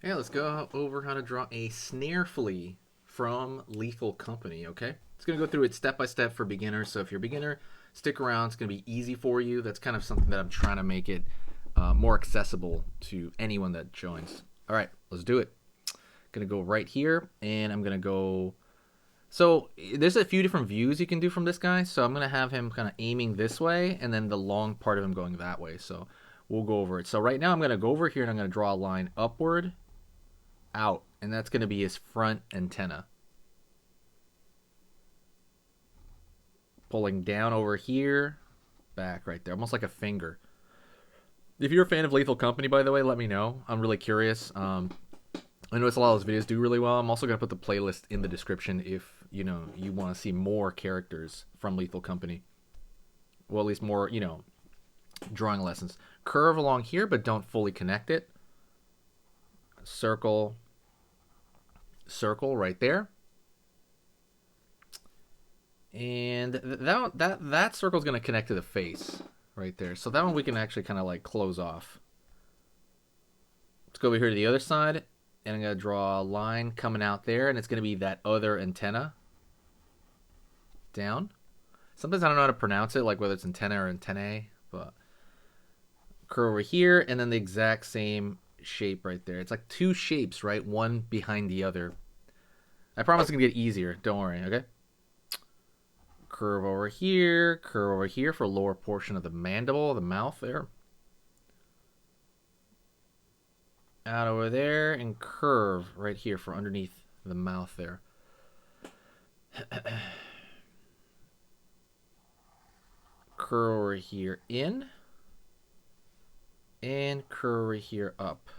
Yeah, let's go over how to draw a Snare Flea from Lethal Company, okay? It's going to go through it step by step for beginners, so if you're a beginner, stick around. It's going to be easy for you. That's kind of something that I'm trying to make it more accessible to anyone that joins. All right, let's do it. Going to go right here, and I'm going to go... So there's a few different views you can do from this guy, so I'm going to have him kind of aiming this way, and then the long part of him going that way, so we'll go over it. So right now I'm going to go over here, and I'm going to draw a line upward, out, and that's going to be his front antenna. Pulling down over here, back right there, almost like a finger. If you're a fan of Lethal Company, by the way, let me know. I'm really curious. I notice a lot of those videos do really well. I'm also going to put the playlist in the description if you want to see more characters from Lethal Company. Well, at least more, drawing lessons. Curve along here, but don't fully connect it. Circle right there. And that circle is going to connect to the face right there. So that one we can actually kind of like close off. Let's go over here to the other side, and I'm going to draw a line coming out there, and it's going to be that other antenna down. Sometimes I don't know how to pronounce it, like whether it's antenna or antennae, but curve over here, and then the exact same shape right there. It's like two shapes, right? One behind the other. I promise it's going to get easier. Don't worry, okay? Curve over here for lower portion of the mandible, the mouth there. Out over there, and curve right here for underneath the mouth there. Curve over here in, and curve over here up.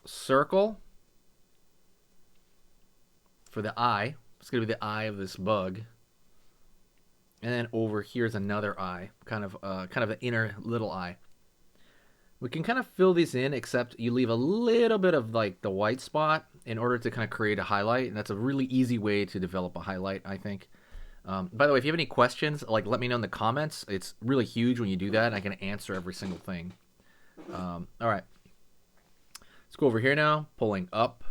Circle for the eye. It's going to be the eye of this bug. And then over here's another eye, kind of an inner little eye. We can kind of fill these in, except you leave a little bit of like the white spot in order to kind of create a highlight, and that's a really easy way to develop a highlight, I think. By the way, if you have any questions, like let me know in the comments. It's really huge when you do that. I can answer every single thing. All right. Let's go over here now, pulling up,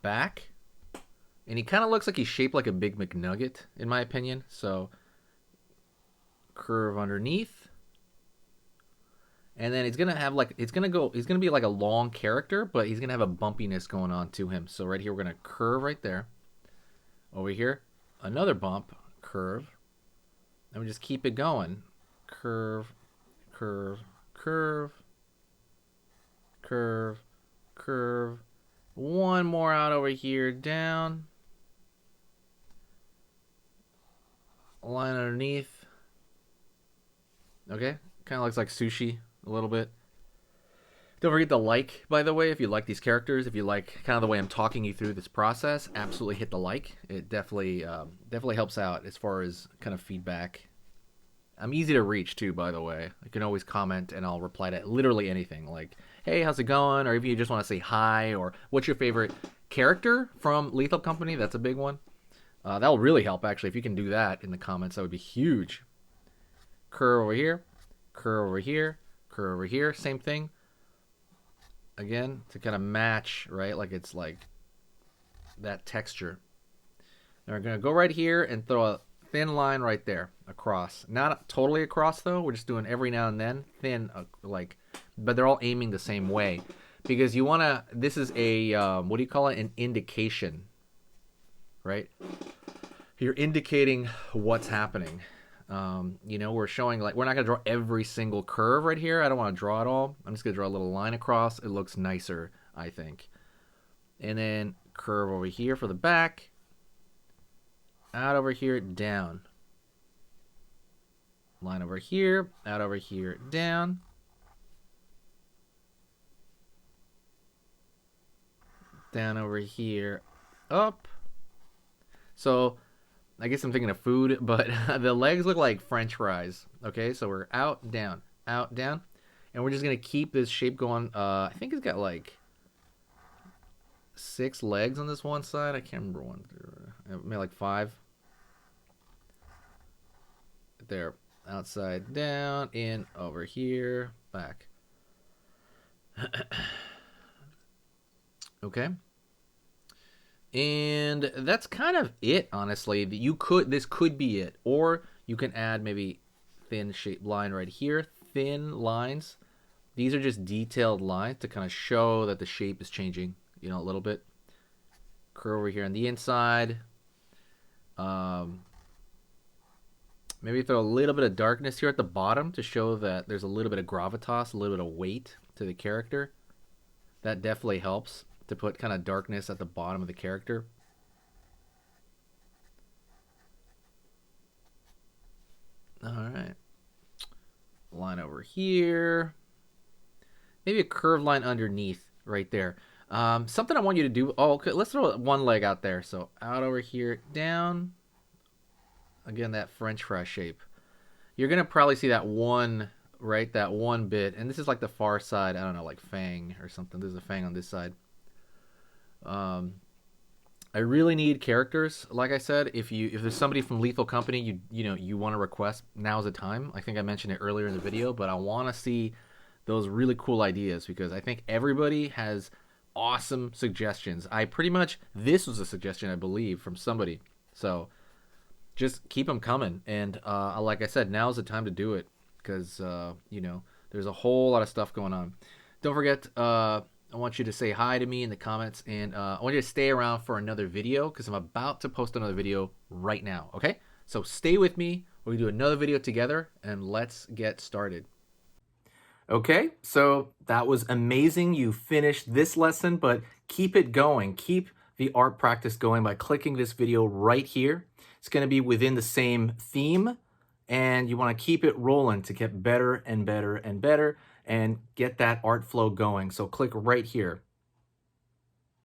back. And he kind of looks like he's shaped like a big McNugget, in my opinion. So, curve underneath. And then he's going to have like, he's going to be like a long character, but he's going to have a bumpiness going on to him. So right here, we're going to curve right there. Over here, another bump, curve. And we just keep it going. Curve, curve, curve. Curve, curve. One more out over here, down. Line underneath. Okay, kind of looks like sushi a little bit. Don't forget to like, by the way, if you like these characters, if you like kind of the way I'm talking you through this process, absolutely hit the like. It definitely helps out as far as kind of feedback. I'm easy to reach too, by the way. You can always comment and I'll reply to literally anything. Like, hey, how's it going? Or if you just want to say hi, or what's your favorite character from Lethal Company? That's a big one. That will really help, actually. If you can do that in the comments, that would be huge. Curve over here, curve over here, curve over here. Same thing. Again, to kind of match, right? Like it's like that texture. Now we're going to go right here and throw a thin line right there across. Not totally across, though. We're just doing every now and then. Thin, but they're all aiming the same way. Because you want to, this is a, what do you call it? An indication, right? You're indicating what's happening. We're showing, like, we're not going to draw every single curve right here. I don't want to draw it all. I'm just going to draw a little line across. It looks nicer, I think. And then curve over here for the back. Out over here, down. Line over here, out over here, down. Down over here, up. So, I guess I'm thinking of food, but the legs look like French fries. Okay, so we're out, down, and we're just gonna keep this shape going. I think it's got like 6 legs on this one side. I can't remember one. Maybe like 5. there. Outside, down, in, over here, back. Okay. And that's kind of it, honestly. This could be it. Or you can add maybe thin shaped line right here. Thin lines. These are just detailed lines to kind of show that the shape is changing, a little bit. Curve over here on the inside. Maybe throw a little bit of darkness here at the bottom to show that there's a little bit of gravitas, a little bit of weight to the character. That definitely helps to put kind of darkness at the bottom of the character. All right. Line over here. Maybe a curved line underneath right there. Something I want you to do. Oh, okay, let's throw one leg out there. So out over here, down. Again, that French fry shape. You're going to probably see that one, right? That one bit. And this is like the far side. I don't know, like Fang or something. There's a Fang on this side. I really need characters. Like I said, if there's somebody from Lethal Company you want to request, now's the time. I think I mentioned it earlier in the video, but I want to see those really cool ideas because I think everybody has awesome suggestions. This was a suggestion, I believe, from somebody. So just keep them coming. And like I said, now's the time to do it because, there's a whole lot of stuff going on. Don't forget, I want you to say hi to me in the comments, and I want you to stay around for another video because I'm about to post another video right now, okay? So stay with me. We're going to do another video together, and let's get started. Okay, so that was amazing. You finished this lesson, but keep it going. Keep the art practice going by clicking this video right here. It's going to be within the same theme, and you want to keep it rolling to get better and better and better and get that art flow going. So click right here.